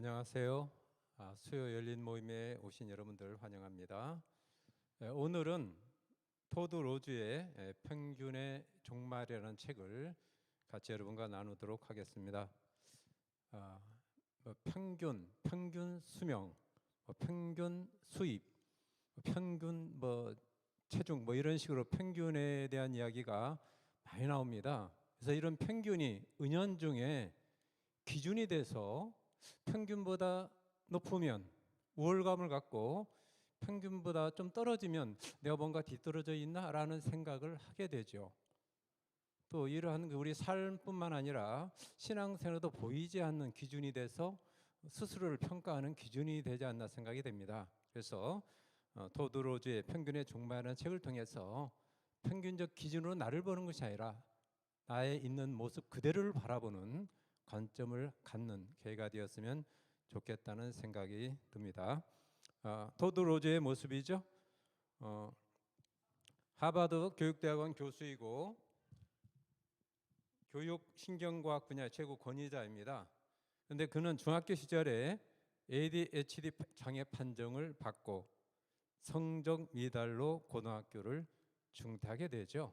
안녕하세요. 수요 열린 모임에 오신 여러분들 환영합니다. 오늘은 토드 로즈의 평균의 종말이라는 책을 같이 여러분과 나누도록 하겠습니다. 평균 수명, 평균 수입, 평균 체중 이런 식으로 평균에 대한 이야기가 많이 나옵니다. 그래서 이런 평균이 은연중에 기준이 돼서 평균보다 높으면 우월감을 갖고 평균보다 좀 떨어지면 내가 뭔가 뒤떨어져 있나라는 생각을 하게 되죠. 또 이러한 우리 삶뿐만 아니라 신앙생활도 보이지 않는 기준이 돼서 스스로를 평가하는 기준이 되지 않나 생각이 됩니다. 그래서 토드 로즈의 평균의 종말이라는 책을 통해서 평균적 기준으로 나를 보는 것이 아니라 나의 있는 모습 그대로를 바라보는 관점을 갖는 계기가 되었으면 좋겠다는 생각이 듭니다. 토드 로즈의 모습이죠. 하버드 교육대학원 교수이고 교육신경과학 분야의 최고 권위자입니다. 그런데 그는 중학교 시절에 ADHD 장애 판정을 받고 성적 미달로 고등학교를 중퇴하게 되죠.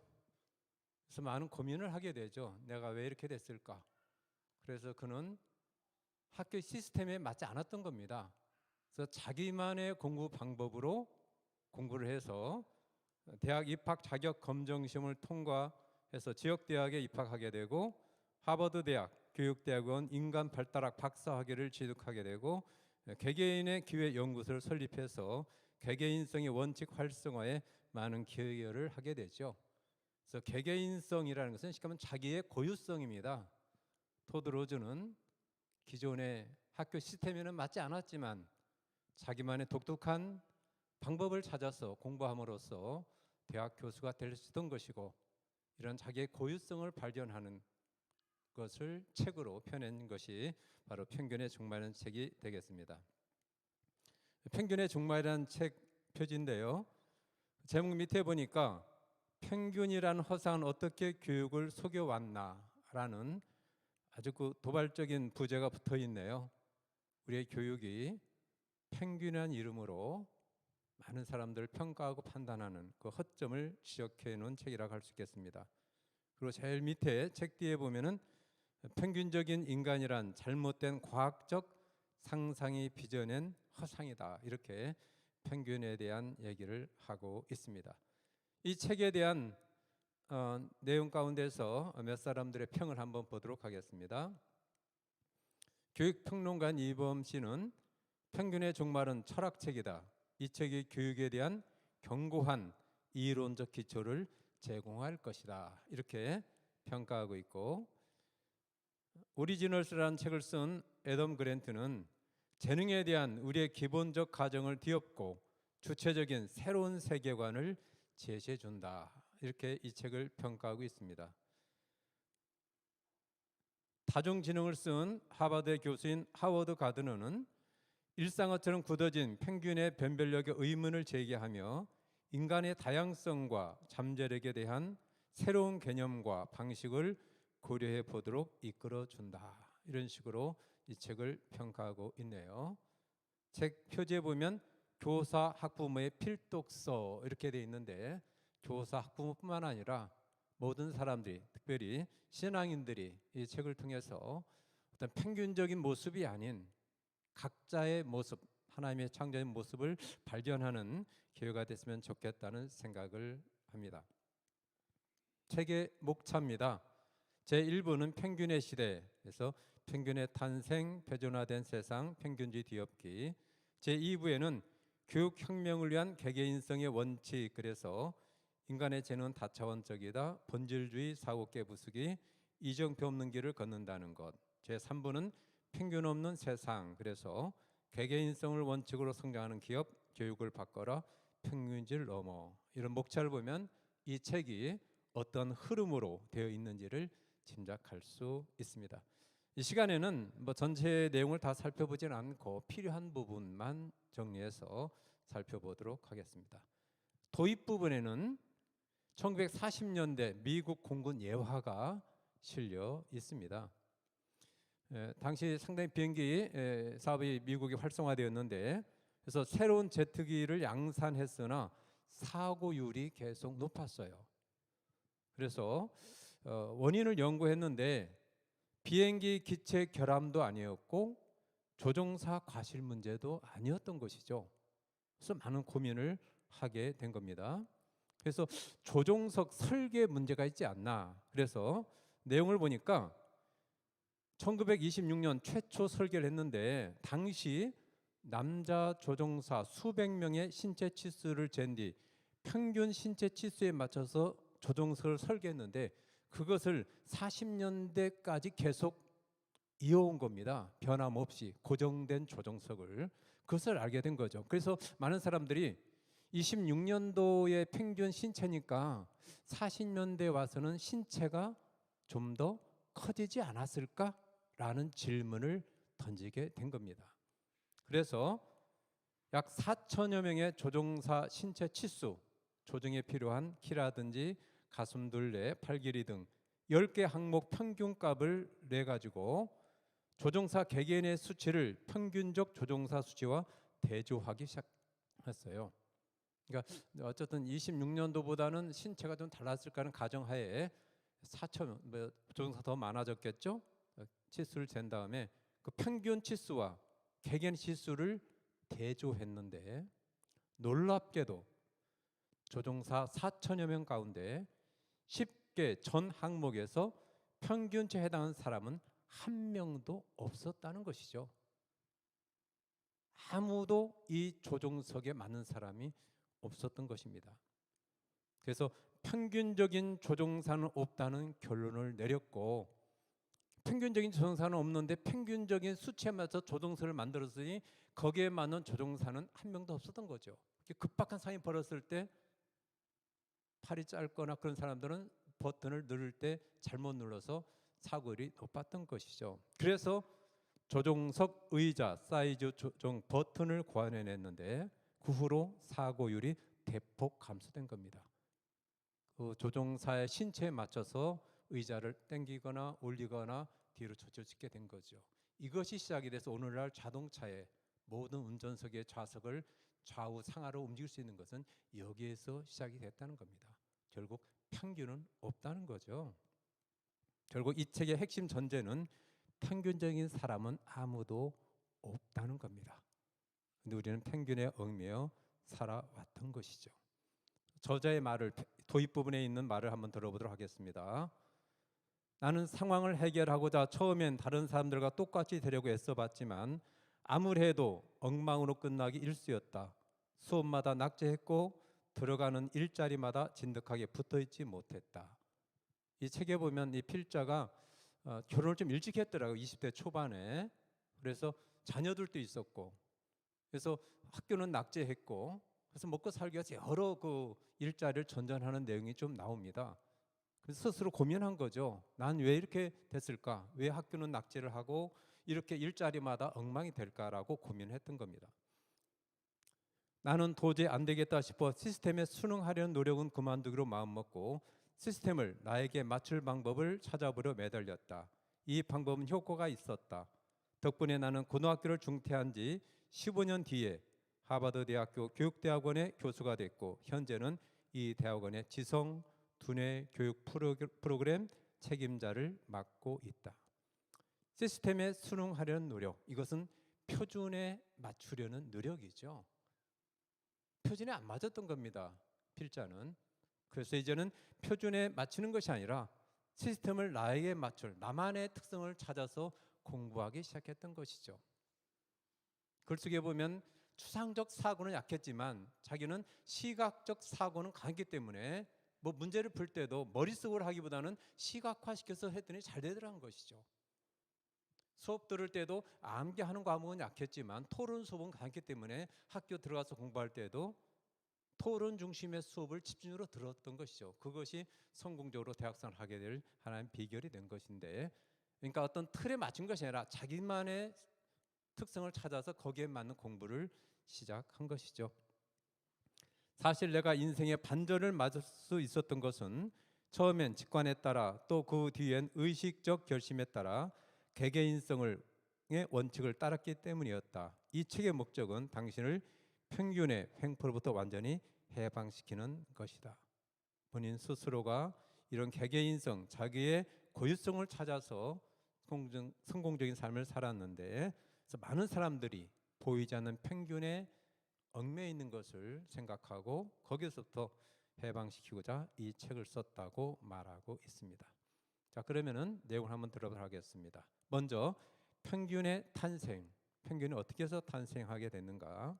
그래서 많은 고민을 하게 되죠. 내가 왜 이렇게 됐을까? 그래서 그는 학교 시스템에 맞지 않았던 겁니다. 그래서 자기만의 공부 방법으로 공부를 해서 대학 입학 자격 검정 시험을 통과해서 지역 대학에 입학하게 되고 하버드 대학 교육대학원 인간 발달학 박사학위를 취득하게 되고 개개인의 기회 연구소를 설립해서 개개인성의 원칙 활성화에 많은 기여를 하게 되죠. 그래서 개개인성이라는 것은 쉽게 말하면 자기의 고유성입니다. 토드 로즈는 기존의 학교 시스템에는 맞지 않았지만 자기만의 독특한 방법을 찾아서 공부함으로써 대학 교수가 될 수 있던 것이고, 이런 자기의 고유성을 발견하는 것을 책으로 펴낸 것이 바로 평균의 종말이라는 책이 되겠습니다. 평균의 종말이라는 책 표지인데요, 제목 밑에 보니까 평균이라는 허상은 어떻게 교육을 속여왔나라는 아주 도발적인 부제가 붙어 있네요. 우리의 교육이 평균이라는 이름으로 많은 사람들을 평가하고 판단하는 그 허점을 지적해 놓은 책이라고 할 수 있겠습니다. 그리고 제일 밑에 책 뒤에 보면은 평균적인 인간이란 잘못된 과학적 상상이 빚어낸 허상이다, 이렇게 평균에 대한 얘기를 하고 있습니다. 이 책에 대한 내용 가운데서 몇 사람들의 평을 한번 보도록 하겠습니다. 교육평론가 이범 씨는 평균의 종말은 철학책이다. 이 책이 교육에 대한 견고한 이론적 기초를 제공할 것이다, 이렇게 평가하고 있고, 오리지널스라는 책을 쓴 애덤 그랜트는 재능에 대한 우리의 기본적 가정을 뒤엎고 주체적인 새로운 세계관을 제시해 준다, 이렇게 이 책을 평가하고 있습니다. 다중지능을 쓴 하버드의 교수인 하워드 가드너는 일상어처럼 굳어진 평균의 변별력에 의문을 제기하며 인간의 다양성과 잠재력에 대한 새로운 개념과 방식을 고려해 보도록 이끌어준다, 이런 식으로 이 책을 평가하고 있네요. 책 표지에 보면 교사 학부모의 필독서 이렇게 돼 있는데, 교사 학부모뿐만 아니라 모든 사람들이, 특별히 신앙인들이 이 책을 통해서 어떤 평균적인 모습이 아닌 각자의 모습, 하나님의 창조의 모습을 발견하는 기회가 됐으면 좋겠다는 생각을 합니다. 책의 목차입니다. 제1부는 평균의 시대에서 평균의 탄생, 표준화된 세상, 평균주의 뒤엎기. 제2부에는 교육혁명을 위한 개개인성의 원칙, 그래서 인간의 재능은 다차원적이다, 본질주의 사고계 부수기, 이정표 없는 길을 걷는다는 것. 제3부는 평균 없는 세상, 그래서 개개인성을 원칙으로 성장하는 기업, 교육을 바꿔라, 평균지를 넘어. 이런 목차를 보면 이 책이 어떤 흐름으로 되어 있는지를 짐작할 수 있습니다. 이 시간에는 전체 내용을 다 살펴보지는 않고 필요한 부분만 정리해서 살펴보도록 하겠습니다. 도입 부분에는 1940년대 미국 공군 예화가 실려 있습니다. 당시 상당히 비행기 사업이 미국이 활성화되었는데, 그래서 새로운 제트기를 양산했으나 사고율이 계속 높았어요. 그래서 원인을 연구했는데 비행기 기체 결함도 아니었고 조종사 과실 문제도 아니었던 것이죠. 그래서 많은 고민을 하게 된 겁니다. 그래서 조종석 설계 문제가 있지 않나. 그래서 내용을 보니까 1926년 최초 설계를 했는데 당시 남자 조종사 수백 명의 신체 치수를 잰 뒤 평균 신체 치수에 맞춰서 조종석을 설계했는데 그것을 40년대까지 계속 이어온 겁니다. 변함없이 고정된 조종석을. 그것을 알게 된 거죠. 그래서 많은 사람들이 26년도의 평균 신체니까 40년대 와서는 신체가 좀 더 커지지 않았을까라는 질문을 던지게 된 겁니다. 그래서 약 4천여 명의 조종사 신체 치수, 조종에 필요한 키라든지 가슴둘레, 팔 길이 등 10개 항목 평균값을 내가지고 조종사 개개인의 수치를 평균적 조종사 수치와 대조하기 시작했어요. 그러니까 어쨌든 26년도보다는 신체가 좀 달랐을 까는 가정하에 4천 조종사 더 많아졌겠죠. 치수를 잰 다음에 그 평균 치수와 개개인 치수를 대조했는데 놀랍게도 조종사 4천여 명 가운데 10개 전 항목에서 평균치에 해당하는 사람은 한 명도 없었다는 것이죠. 아무도 이 조종석에 맞는 사람이 없었던 것입니다. 그래서 평균적인 조종사는 없다는 결론을 내렸고, 평균적인 조종사는 없는데 평균적인 수치에 맞춰 조종석을 만들었으니 거기에 맞는 조종사는 한 명도 없었던 거죠. 급박한 상황이 벌어졌을 때 팔이 짧거나 그런 사람들은 버튼을 누를 때 잘못 눌러서 사고율이 높았던 것이죠. 그래서 조종석 의자 사이즈 조종 버튼을 고안해냈는데 그 후로 사고율이 대폭 감소된 겁니다. 그 조종사의 신체에 맞춰서 의자를 당기거나 올리거나 뒤로 젖혀짓게 된 거죠. 이것이 시작이 돼서 오늘날 자동차의 모든 운전석의 좌석을 좌우 상하로 움직일 수 있는 것은 여기에서 시작이 됐다는 겁니다. 결국 평균은 없다는 거죠. 결국 이 책의 핵심 전제는 평균적인 사람은 아무도 없다는 겁니다. 근데 우리는 평균에 얽매여 살아왔던 것이죠. 저자의 말을, 도입 부분에 있는 말을 한번 들어보도록 하겠습니다. 나는 상황을 해결하고자 처음엔 다른 사람들과 똑같이 되려고 애써봤지만 아무래도 엉망으로 끝나기 일쑤였다. 수업마다 낙제했고 들어가는 일자리마다 진득하게 붙어있지 못했다. 이 책에 보면 이 필자가 결혼을 좀 일찍 했더라고요. 20대 초반에. 그래서 자녀들도 있었고, 그래서 학교는 낙제했고, 그래서 먹고 살기 위해서 여러 그 일자리를 전전하는 내용이 좀 나옵니다. 그래서 스스로 고민한 거죠. 난 왜 이렇게 됐을까? 왜 학교는 낙제를 하고 이렇게 일자리마다 엉망이 될까라고 고민했던 겁니다. 나는 도저히 안 되겠다 싶어 시스템에 순응하려는 노력은 그만두기로 마음먹고 시스템을 나에게 맞출 방법을 찾아보려 매달렸다. 이 방법은 효과가 있었다. 덕분에 나는 고등학교를 중퇴한 지 15년 뒤에 하버드 대학교 교육대학원의 교수가 됐고 현재는 이 대학원의 지성 두뇌 교육 프로그램 책임자를 맡고 있다. 시스템에 순응하려는 노력, 이것은 표준에 맞추려는 노력이죠. 표준에 안 맞았던 겁니다. 필자는. 그래서 이제는 표준에 맞추는 것이 아니라 시스템을 나에게 맞출 나만의 특성을 찾아서 공부하기 시작했던 것이죠. 글 속에 보면 추상적 사고는 약했지만 자기는 시각적 사고는 강했기 때문에 뭐 문제를 풀 때도 머릿속으로 하기보다는 시각화시켜서 했더니 잘 되더라는 것이죠. 수업 들을 때도 암기하는 과목은 약했지만 토론 수업은 강했기 때문에 학교 들어가서 공부할 때도 토론 중심의 수업을 집중적으로 들었던 것이죠. 그것이 성공적으로 대학생을 하게 될 하나의 비결이 된 것인데, 그러니까 어떤 틀에 맞춘 것이 아니라 자기만의 특성을 찾아서 거기에 맞는 공부를 시작한 것이죠. 사실 내가 인생의 반전을 맞을 수 있었던 것은 처음엔 직관에 따라 또 그 뒤엔 의식적 결심에 따라 개개인성의 원칙을 따랐기 때문이었다. 이 책의 목적은 당신을 평균의 횡포로부터 완전히 해방시키는 것이다. 본인 스스로가 이런 개개인성, 자기의 고유성을 찾아서 성공적인 삶을 살았는데, 그래서 많은 사람들이 보이지 않는 평균에 얽매여 있는 것을 생각하고 거기서부터 해방시키고자 이 책을 썼다고 말하고 있습니다. 자, 그러면은 내용을 한번 들어보도록 하겠습니다. 먼저 평균의 탄생, 평균이 어떻게 해서 탄생하게 됐는가?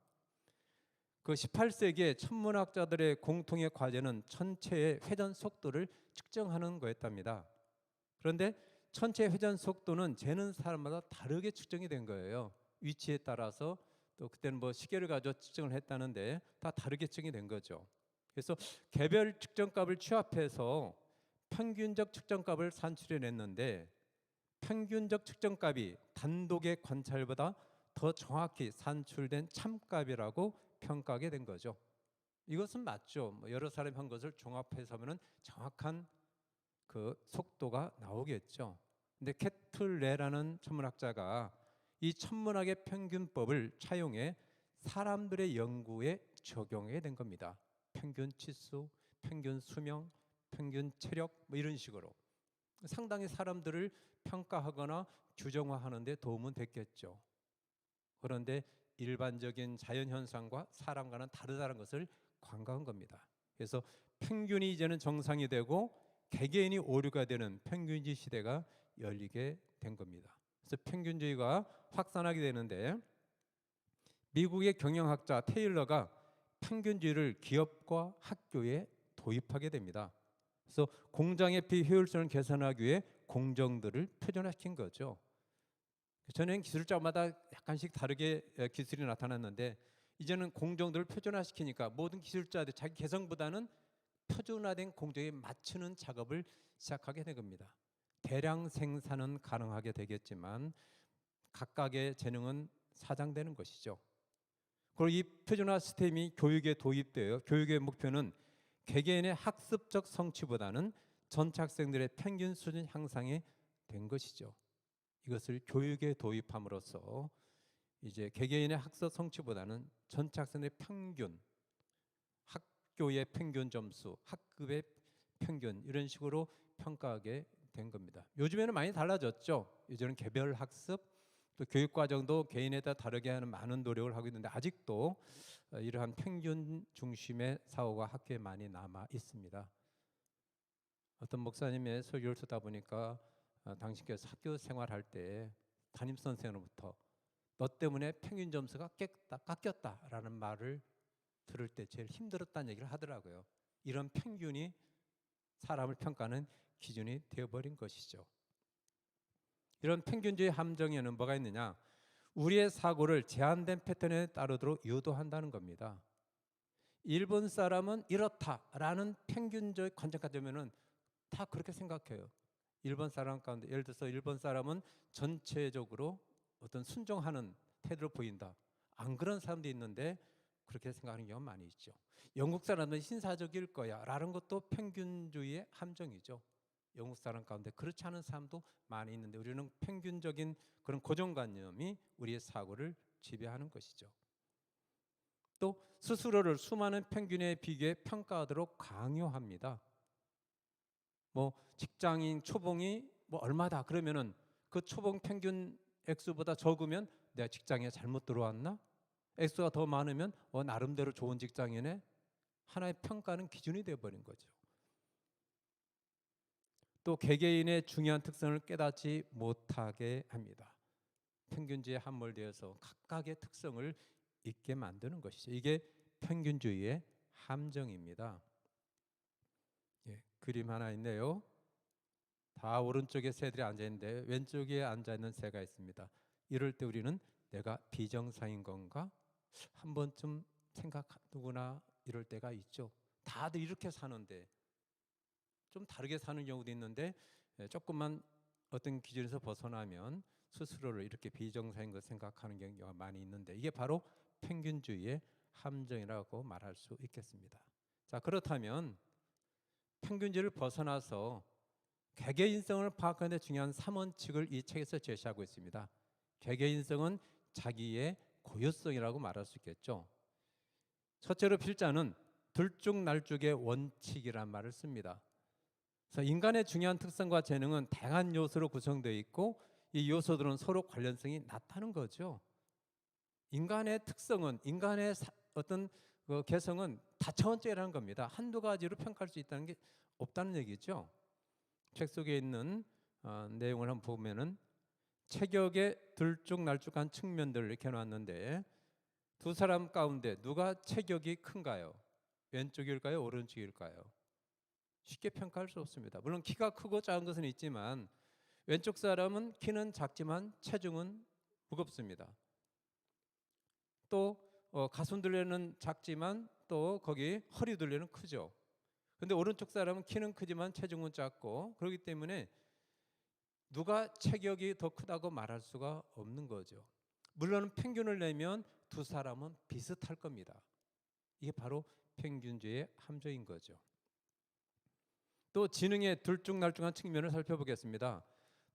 그 18세기의 천문학자들의 공통의 과제는 천체의 회전 속도를 측정하는 거였답니다. 그런데 천체의 회전 속도는 재는 사람마다 다르게 측정이 된 거예요. 위치에 따라서, 또 그때는 뭐 시계를 가지고 측정을 했다는데 다 다르게 측정이 된 거죠. 그래서 개별 측정값을 취합해서 평균적 측정값을 산출해냈는데, 평균적 측정값이 단독의 관찰보다 더 정확히 산출된 참값이라고 평가하게 된 거죠. 이것은 맞죠. 여러 사람이 한 것을 종합해서 하면 정확한 그 속도가 나오겠죠. 근데 케틀레라는 천문학자가 이 천문학의 평균법을 차용해 사람들의 연구에 적용하게 된 겁니다. 평균 치수, 평균 수명, 평균 체력 뭐 이런 식으로 상당히 사람들을 평가하거나 규정화하는 데 도움은 됐겠죠. 그런데 일반적인 자연현상과 사람과는 다르다는 것을 관가한 겁니다. 그래서 평균이 이제는 정상이 되고 개개인이 오류가 되는 평균주의 시대가 열리게 된 겁니다. 그래서 평균주의가 확산하게 되는데, 미국의 경영학자 테일러가 평균주의를 기업과 학교에 도입하게 됩니다. 그래서 공장의 비효율성을 개선하기 위해 공정들을 표준화시킨 거죠. 전에는 기술자마다 약간씩 다르게 기술이 나타났는데, 이제는 공정들을 표준화시키니까 모든 기술자들 자기 개성보다는 표준화된 공정에 맞추는 작업을 시작하게 된 겁니다. 대량 생산은 가능하게 되겠지만 각각의 재능은 사장되는 것이죠. 그리고 이 표준화 시스템이 교육에 도입되어 교육의 목표는 개개인의 학습적 성취보다는 전체 학생들의 평균 수준 향상에 된 것이죠. 이것을 교육에 도입함으로써 이제 개개인의 학습 성취보다는 전체 학생의 평균, 학교의 평균 점수, 학급의 평균 이런 식으로 평가하게 된 겁니다. 요즘에는 많이 달라졌죠. 요즘은 개별 학습, 또 교육 과정도 개인에 따라 다르게 하는 많은 노력을 하고 있는데, 아직도 이러한 평균 중심의 사고가 학교에 많이 남아 있습니다. 어떤 목사님의 설교를 듣다 보니까 당신께서 학교 생활할 때 담임 선생으로부터 너 때문에 평균 점수가 깎였다라는 말을 들을 때 제일 힘들었다는 얘기를 하더라고요. 이런 평균이 사람을 평가하는 기준이 되어버린 것이죠. 이런 평균주의 함정에는 뭐가 있느냐? 우리의 사고를 제한된 패턴에 따르도록 유도한다는 겁니다. 일본 사람은 이렇다라는 평균적 관점까지 되면은 다 그렇게 생각해요. 일본 사람 가운데 예를 들어서 일본 사람은 전체적으로 어떤 순종하는 태도를 보인다. 안 그런 사람도 있는데 그렇게 생각하는 경우가 많이 있죠. 영국 사람은 신사적일 거야 라는 것도 평균주의의 함정이죠. 영국 사람 가운데 그렇지 않은 사람도 많이 있는데, 우리는 평균적인 그런 고정관념이 우리의 사고를 지배하는 것이죠. 또 스스로를 수많은 평균에 비교해 평가하도록 강요합니다. 뭐 직장인 초봉이 뭐 얼마다 그러면은 그 초봉 평균 액수보다 적으면 내가 직장에 잘못 들어왔나? 액수가 더 많으면 나름대로 좋은 직장이네. 하나의 평가는 기준이 되어버린 거죠. 또 개개인의 중요한 특성을 깨닫지 못하게 합니다. 평균주의에 함몰되어서 각각의 특성을 잊게 만드는 것이죠. 이게 평균주의의 함정입니다. 예, 그림 하나 있네요. 다 오른쪽에 새들이 앉아있는데 왼쪽에 앉아있는 새가 있습니다. 이럴 때 우리는 내가 비정상인 건가? 한 번쯤 누구나 이럴 때가 있죠. 다들 이렇게 사는데 좀 다르게 사는 경우도 있는데, 조금만 어떤 기준에서 벗어나면 스스로를 이렇게 비정상인 것 생각하는 경우가 많이 있는데, 이게 바로 평균주의의 함정이라고 말할 수 있겠습니다. 자, 그렇다면 평균주의를 벗어나서 개개인성을 파악하는 데 중요한 3원칙을 이 책에서 제시하고 있습니다. 개개인성은 자기의 고유성이라고 말할 수 있겠죠. 첫째로 필자는 들쭉날쭉의 원칙이란 말을 씁니다. 그래서 인간의 중요한 특성과 재능은 다양한 요소로 구성되어 있고 이 요소들은 서로 관련성이 낮다는 거죠. 인간의 특성은, 인간의 어떤 개성은 다차원적이라는 겁니다. 한두 가지로 평가할 수 있다는 게 없다는 얘기죠. 책 속에 있는 내용을 한번 보면은 체격의 들쭉날쭉한 측면들을 이렇게 놨는데 두 사람 가운데 누가 체격이 큰가요? 왼쪽일까요? 오른쪽일까요? 쉽게 평가할 수 없습니다. 물론 키가 크고 작은 것은 있지만 왼쪽 사람은 키는 작지만 체중은 무겁습니다. 또 가슴 둘레는 작지만 또 거기 허리 둘레는 크죠. 근데 오른쪽 사람은 키는 크지만 체중은 작고 그렇기 때문에 누가 체격이 더 크다고 말할 수가 없는 거죠. 물론 평균을 내면 두 사람은 비슷할 겁니다. 이게 바로 평균주의 함정인 거죠. 또 지능의 들쭉날쭉한 측면을 살펴보겠습니다.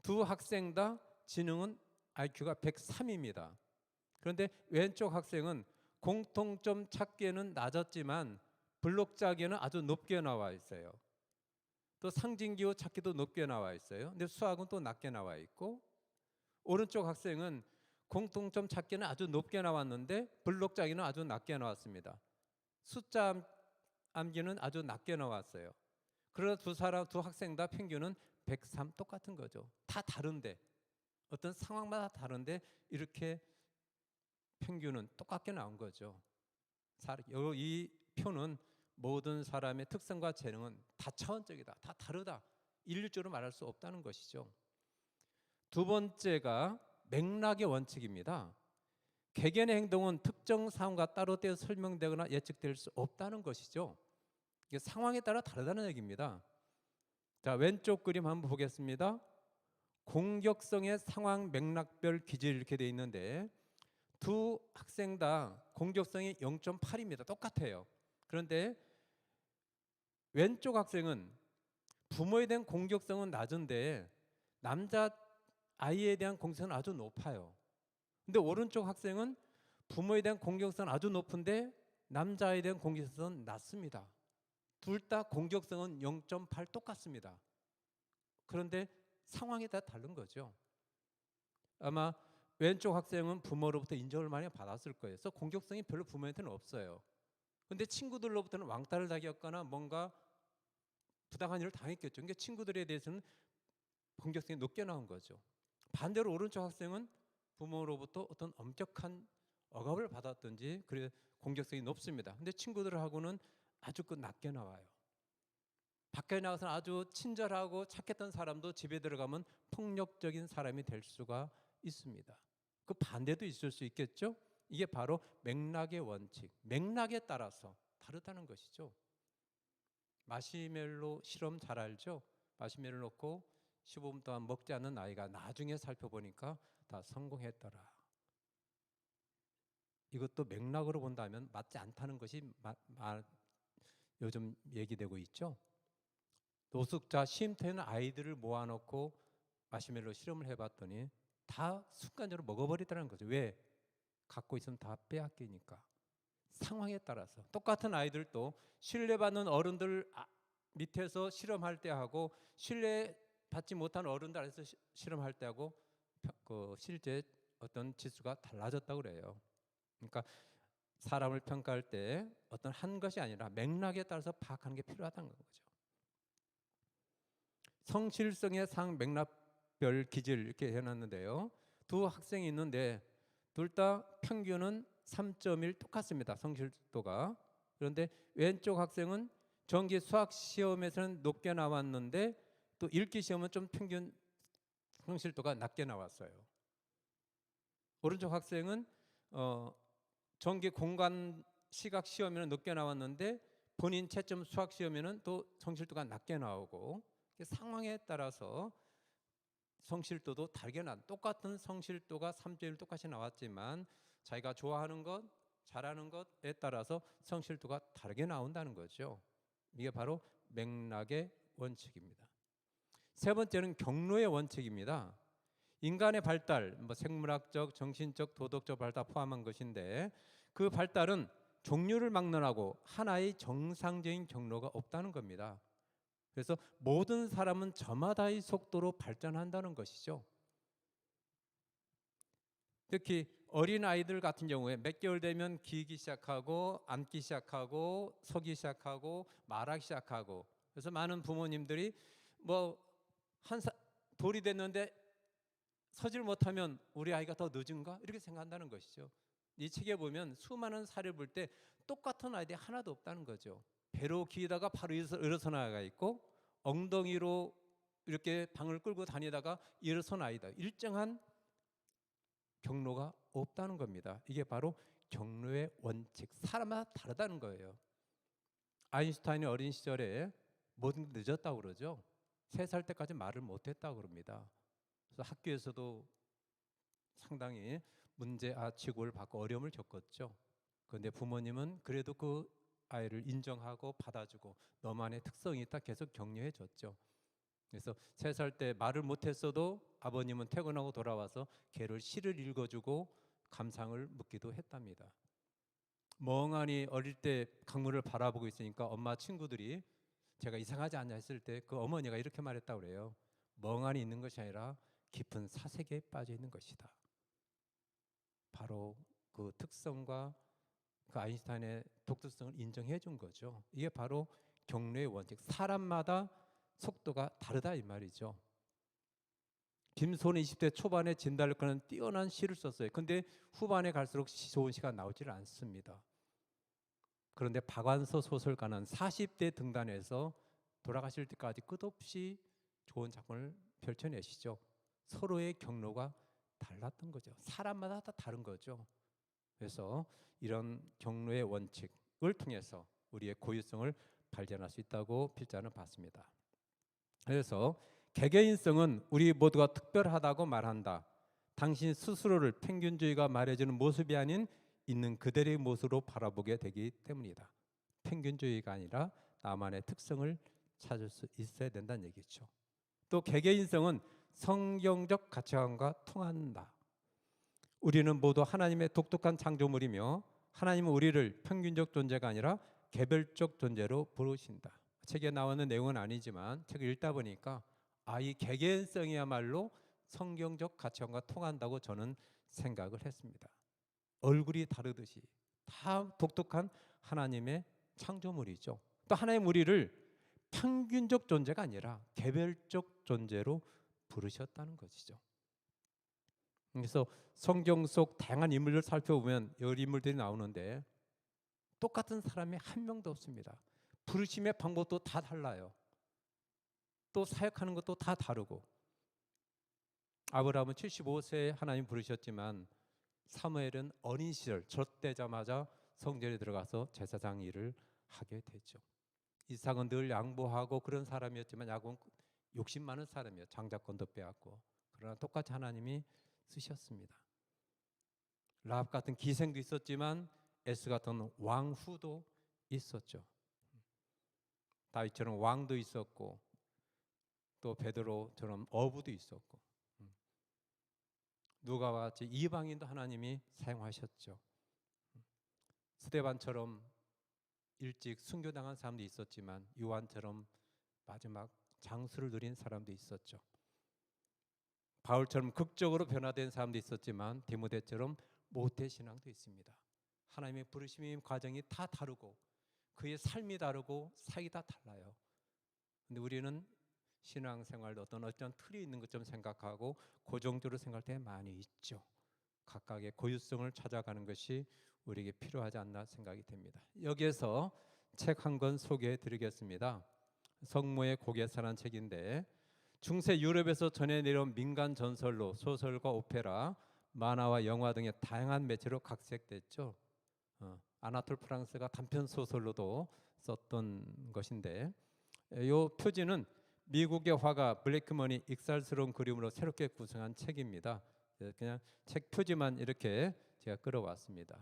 두 학생 다 지능은 IQ가 103입니다. 그런데 왼쪽 학생은 공통점 찾기에는 낮았지만 블록 짜기에는 아주 높게 나와 있어요. 또 상징기호 찾기도 높게 나와 있어요. 근데 수학은 또 낮게 나와 있고 오른쪽 학생은 공통점 찾기는 아주 높게 나왔는데 블록 짜기는 아주 낮게 나왔습니다. 숫자 암기는 아주 낮게 나왔어요. 그러나 두 학생 다 평균은 103 똑같은 거죠. 다 다른데 어떤 상황마다 다른데 이렇게 평균은 똑같게 나온 거죠. 이 표는 모든 사람의 특성과 재능은 다차원적이다, 다 다르다, 일률적으로 말할 수 없다는 것이죠. 두 번째가 맥락의 원칙입니다. 개개인의 행동은 특정 상황과 따로 떼어 설명되거나 예측될 수 없다는 것이죠. 이게 상황에 따라 다르다는 얘기입니다. 자, 왼쪽 그림 한번 보겠습니다. 공격성의 상황 맥락별 기질 이렇게 되어 있는데 두 학생 다 공격성이 0.8입니다. 똑같아요. 그런데 왼쪽 학생은 부모에 대한 공격성은 낮은데 남자 아이에 대한 공격성은 아주 높아요. 근데 오른쪽 학생은 부모에 대한 공격성은 아주 높은데 남자아이에 대한 공격성은 낮습니다. 둘 다 공격성은 0.8 똑같습니다. 그런데 상황이 다 다른 거죠. 아마 왼쪽 학생은 부모로부터 인정을 많이 받았을 거예요. 그래서 공격성이 별로 부모한테는 없어요. 근데 친구들로부터는 왕따를 당했거나 뭔가 부당한 일을 당했겠죠. 그러니까 친구들에 대해서는 공격성이 높게 나온 거죠. 반대로 오른쪽 학생은 부모로부터 어떤 엄격한 억압을 받았든지 그래 공격성이 높습니다. 근데 친구들하고는 아주 낮게 나와요. 밖에 나가서 아주 친절하고 착했던 사람도 집에 들어가면 폭력적인 사람이 될 수가 있습니다. 그 반대도 있을 수 있겠죠. 이게 바로 맥락의 원칙, 맥락에 따라서 다르다는 것이죠. 마시멜로 실험 잘 알죠? 마시멜로 넣고 15분 동안 먹지 않는 아이가 나중에 살펴보니까 다 성공했더라. 이것도 맥락으로 본다면 맞지 않다는 것이 요즘 얘기되고 있죠. 노숙자 쉼터에는 아이들을 모아놓고 마시멜로 실험을 해봤더니 다 순간적으로 먹어버리더라는 거죠. 왜? 갖고 있으면 다 빼앗기니까. 상황에 따라서 똑같은 아이들도 신뢰받는 어른들 밑에서 실험할 때 하고 신뢰받지 못한 어른들 안에서 실험할 때 하고 실제 어떤 지수가 달라졌다고 그래요. 그러니까 사람을 평가할 때 어떤 한 것이 아니라 맥락에 따라서 파악하는 게 필요하다는 거죠. 성실성의 상 맥락별 기질 이렇게 해놨는데요. 두 학생이 있는데 둘 다 평균은 3.1 똑같습니다. 성실도가. 그런데 왼쪽 학생은 전기 수학 시험에서는 높게 나왔는데 또 읽기 시험은 좀 평균 성실도가 낮게 나왔어요. 오른쪽 학생은 전기 공간 시각 시험에는 높게 나왔는데 본인 채점 수학 시험에는 또 성실도가 낮게 나오고 상황에 따라서 성실도도 다르게 똑같은 성실도가 3.1 똑같이 나왔지만 자기가 좋아하는 것, 잘하는 것에 따라서 성실도가 다르게 나온다는 거죠. 이게 바로 맥락의 원칙입니다. 세 번째는 경로의 원칙입니다. 인간의 발달, 생물학적, 정신적, 도덕적 발달 포함한 것인데 그 발달은 종류를 막론하고 하나의 정상적인 경로가 없다는 겁니다. 그래서 모든 사람은 저마다의 속도로 발전한다는 것이죠. 특히 어린 아이들 같은 경우에 몇 개월 되면 기기 시작하고 앉기 시작하고 서기 시작하고 말하기 시작하고, 그래서 많은 부모님들이 돌이 됐는데 서질 못하면 우리 아이가 더 늦은가 이렇게 생각한다는 것이죠. 이 책에 보면 수많은 사례를 볼 때 똑같은 아이들이 하나도 없다는 거죠. 배로 기다가 바로 일어선 아이가 있고, 엉덩이로 이렇게 방을 끌고 다니다가 일어선 아이다. 일정한 경로가 없다는 겁니다. 이게 바로 경로의 원칙, 사람마다 다르다는 거예요. 아인슈타인이 어린 시절에 뭐든 늦었다고 그러죠. 3살 때까지 말을 못했다고 그럽니다. 그래서 학교에서도 상당히 문제아치고를 받고 어려움을 겪었죠. 그런데 부모님은 그래도 그 아이를 인정하고 받아주고 너만의 특성이 있다 계속 격려해 줬죠. 그래서 3살 때 말을 못했어도 아버님은 퇴근하고 돌아와서 걔를 시를 읽어주고 감상을 묻기도 했답니다. 멍하니 어릴 때 강물을 바라보고 있으니까 엄마 친구들이 제가 이상하지 않냐 했을 때 그 어머니가 이렇게 말했다고 그래요. 멍하니 있는 것이 아니라 깊은 사색에 빠져 있는 것이다. 바로 그 특성과 그 아인슈타인의 독특성을 인정해 준 거죠. 이게 바로 경로의 원칙. 사람마다 속도가 다르다 이 말이죠. 김소는 20대 초반에 진달을 끄는 뛰어난 시를 썼어요. 근데 후반에 갈수록 좋은 시가 나오질 않습니다. 그런데 박완서 소설가는 40대 등단해서 돌아가실 때까지 끝없이 좋은 작품을 펼쳐내시죠. 서로의 경로가 달랐던 거죠. 사람마다 다 다른 거죠. 그래서 이런 경로의 원칙을 통해서 우리의 고유성을 발견할 수 있다고 필자는 봤습니다. 그래서 개개인성은 우리 모두가 특별하다고 말한다. 당신 스스로를 평균주의가 말해주는 모습이 아닌 있는 그대로의 모습으로 바라보게 되기 때문이다. 평균주의가 아니라 나만의 특성을 찾을 수 있어야 된다는 얘기죠. 또 개개인성은 성경적 가치관과 통한다. 우리는 모두 하나님의 독특한 창조물이며 하나님은 우리를 평균적 존재가 아니라 개별적 존재로 부르신다. 책에 나오는 내용은 아니지만 책을 읽다 보니까 이 개개인성이야말로 성경적 가치관과 통한다고 저는 생각을 했습니다. 얼굴이 다르듯이 다 독특한 하나님의 창조물이죠. 또 하나님 우리를 평균적 존재가 아니라 개별적 존재로 부르셨다는 것이죠. 그래서 성경 속 다양한 인물을 살펴보면 여러 인물들이 나오는데 똑같은 사람이 한 명도 없습니다. 부르심의 방법도 다 달라요. 또 사역하는 것도 다 다르고, 아브라함은 75세에 하나님 부르셨지만 사무엘은 어린 시절 젖되자마자 성전에 들어가서 제사장 일을 하게 되죠. 이삭은 늘 양보하고 그런 사람이었지만 야곱은 욕심 많은 사람이에요. 장자권도 빼앗고. 그러나 똑같이 하나님이 쓰셨습니다. 라합 같은 기생도 있었지만 에스 같은 왕후도 있었죠. 다윗처럼 왕도 있었고 또 베드로처럼 어부도 있었고 누가와 같이 이방인도 하나님이 사용하셨죠. 스데반처럼 일찍 순교당한 사람도 있었지만 요한처럼 마지막 장수를 누린 사람도 있었죠. 바울처럼 극적으로 변화된 사람도 있었지만 디모데처럼 모태신앙도 있습니다. 하나님의 부르심의 과정이 다 다르고 그의 삶이 다르고 사역이 다 달라요. 근데 우리는 신앙생활도 어떤 틀이 있는 것처럼 생각하고 고정적으로 생각할 때 많이 있죠. 각각의 고유성을 찾아가는 것이 우리에게 필요하지 않나 생각이 됩니다. 여기에서 책 한 권 소개해 드리겠습니다. 성모의 고개사라는 책인데 중세 유럽에서 전해 내려온 민간 전설로 소설과 오페라, 만화와 영화 등의 다양한 매체로 각색됐죠. 아나톨 프랑스가 단편 소설로도 썼던 것인데 이 표지는 미국의 화가 블랙머니 익살스러운 그림으로 새롭게 구성한 책입니다. 그냥 책 표지만 이렇게 제가 끌어왔습니다.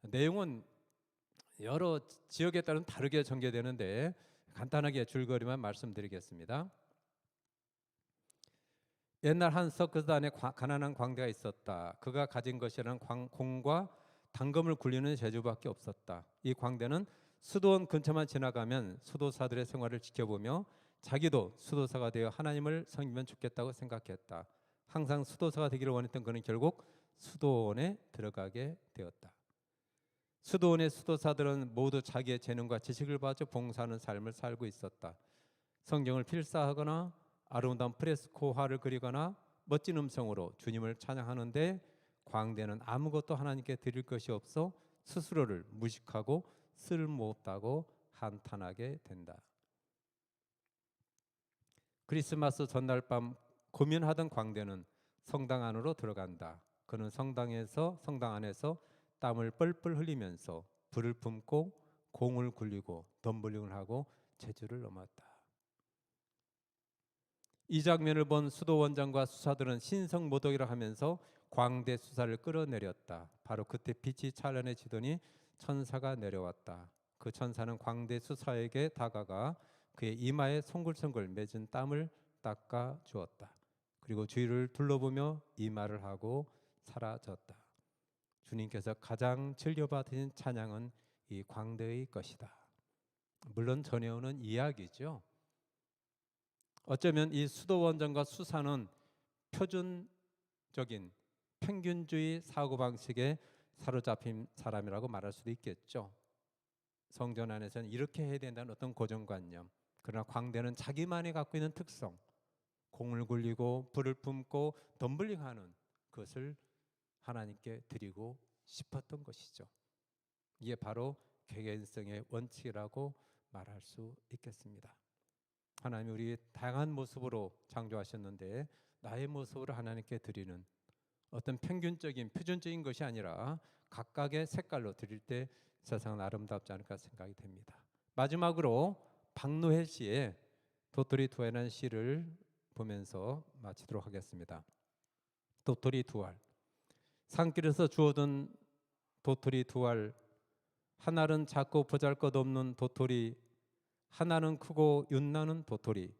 내용은 여러 지역에 따른 다르게 전개되는데 간단하게 줄거리만 말씀드리겠습니다. 옛날 한 서커스 안에 가난한 광대가 있었다. 그가 가진 것이란 공과 단검을 굴리는 재주밖에 없었다. 이 광대는 수도원 근처만 지나가면 수도사들의 생활을 지켜보며 자기도 수도사가 되어 하나님을 섬기면 좋겠다고 생각했다. 항상 수도사가 되기를 원했던 그는 결국 수도원에 들어가게 되었다. 수도원의 수도사들은 모두 자기의 재능과 지식을 바쳐 봉사하는 삶을 살고 있었다. 성경을 필사하거나 아름다운 프레스코화를 그리거나 멋진 음성으로 주님을 찬양하는데 광대는 아무것도 하나님께 드릴 것이 없어 스스로를 무식하고 쓸모없다고 한탄하게 된다. 크리스마스 전날 밤 고민하던 광대는 성당 안으로 들어간다. 그는 성당 안에서 땀을 뻘뻘 흘리면서 불을 품고 공을 굴리고 덤블링을 하고 제주를 넘었다. 이 장면을 본 수도원장과 수사들은 신성모독이라 하면서 광대 수사를 끌어내렸다. 바로 그때 빛이 찬란해지더니 천사가 내려왔다. 그 천사는 광대 수사에게 다가가 그의 이마에 송글송글 맺은 땀을 닦아 주었다. 그리고 주위를 둘러보며 이 말을 하고 사라졌다. 주님께서 가장 즐겨받으신 찬양은 이 광대의 것이다. 물론 전해오는 이야기죠. 어쩌면 이 수도원장과 수사는 표준적인 평균주의 사고방식에 사로잡힌 사람이라고 말할 수도 있겠죠. 성전 안에서는 이렇게 해야 된다는 어떤 고정관념. 그러나 광대는 자기만이 갖고 있는 특성, 공을 굴리고 불을 품고 덤블링하는 것을 하나님께 드리고 싶었던 것이죠. 이게 바로 개개인성의 원칙이라고 말할 수 있겠습니다. 하나님이 우리 다양한 모습으로 창조하셨는데 나의 모습으로 하나님께 드리는 어떤 평균적인 표준적인 것이 아니라 각각의 색깔로 드릴 때 세상은 아름답지 않을까 생각이 됩니다. 마지막으로 박노해 씨의 도토리 두알이라는 시를 보면서 마치도록 하겠습니다. 도토리 두알. 산길에서 주워둔 도토리 두알, 하나는 작고 보잘것없는 도토리, 하나는 크고 윤나는 도토리.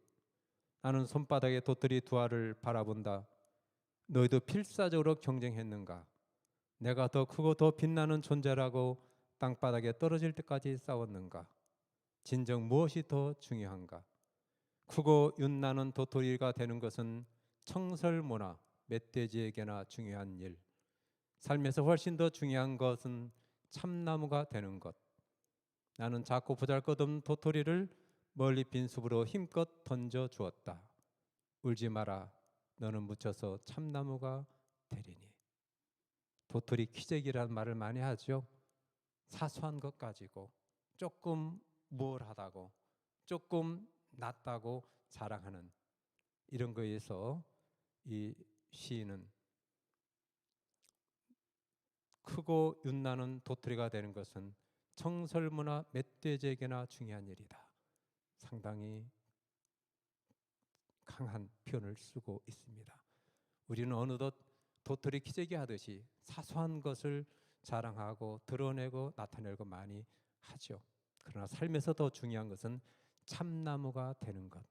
나는 손바닥에 도토리 두 알을 바라본다. 너희도 필사적으로 경쟁했는가? 내가 더 크고 더 빛나는 존재라고 땅바닥에 떨어질 때까지 싸웠는가? 진정 무엇이 더 중요한가? 크고 윤나는 도토리가 되는 것은 청설모나 멧돼지에게나 중요한 일. 삶에서 훨씬 더 중요한 것은 참나무가 되는 것. 나는 작고 보잘것없는 도토리를 멀리 빈 숲으로 힘껏 던져 주었다. 울지 마라. 너는 묻혀서 참나무가 되리니. 도토리 키재기라는 말을 많이 하죠. 사소한 것 가지고 조금 무얼하다고 조금 낫다고 자랑하는 이런 거에서 이 시인은 크고 윤나는 도토리가 되는 것은 청설모나 멧돼지에게나 중요한 일이다. 상당히 강한 표현을 쓰고 있습니다. 우리는 어느덧 도토리 키재기 하듯이 사소한 것을 자랑하고 드러내고 나타내고 많이 하죠. 그러나 삶에서 더 중요한 것은 참나무가 되는 것.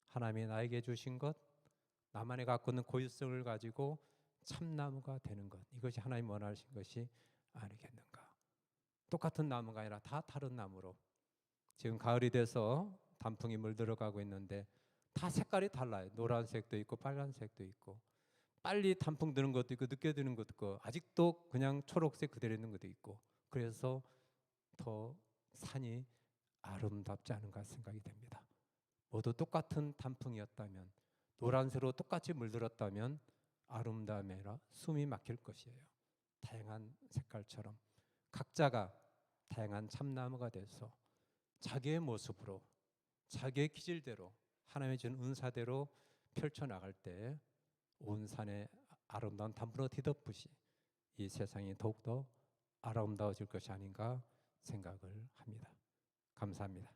하나님이 나에게 주신 것, 나만이 갖고 있는 고유성을 가지고 참나무가 되는 것. 이것이 하나님 원하신 것이 아니겠는가. 똑같은 나무가 아니라 다 다른 나무로 지금 가을이 돼서 단풍이 물들어가고 있는데 다 색깔이 달라요. 노란색도 있고 빨간색도 있고 빨리 단풍 드는 것도 있고 늦게 드는 것도 있고 아직도 그냥 초록색 그대로 있는 것도 있고 그래서 더 산이 아름답지 않은가 생각이 됩니다. 모두 똑같은 단풍이었다면 노란색으로 똑같이 물들었다면 아름다움이 아니라 숨이 막힐 것이에요. 다양한 색깔처럼 각자가 다양한 참나무가 돼서 자기의 모습으로 자기의 기질대로 하나님의 준 은사대로 펼쳐나갈 때 온 산에 아름다운 단풍으로 뒤덮듯이 이 세상이 더욱더 아름다워질 것이 아닌가 생각을 합니다. 감사합니다.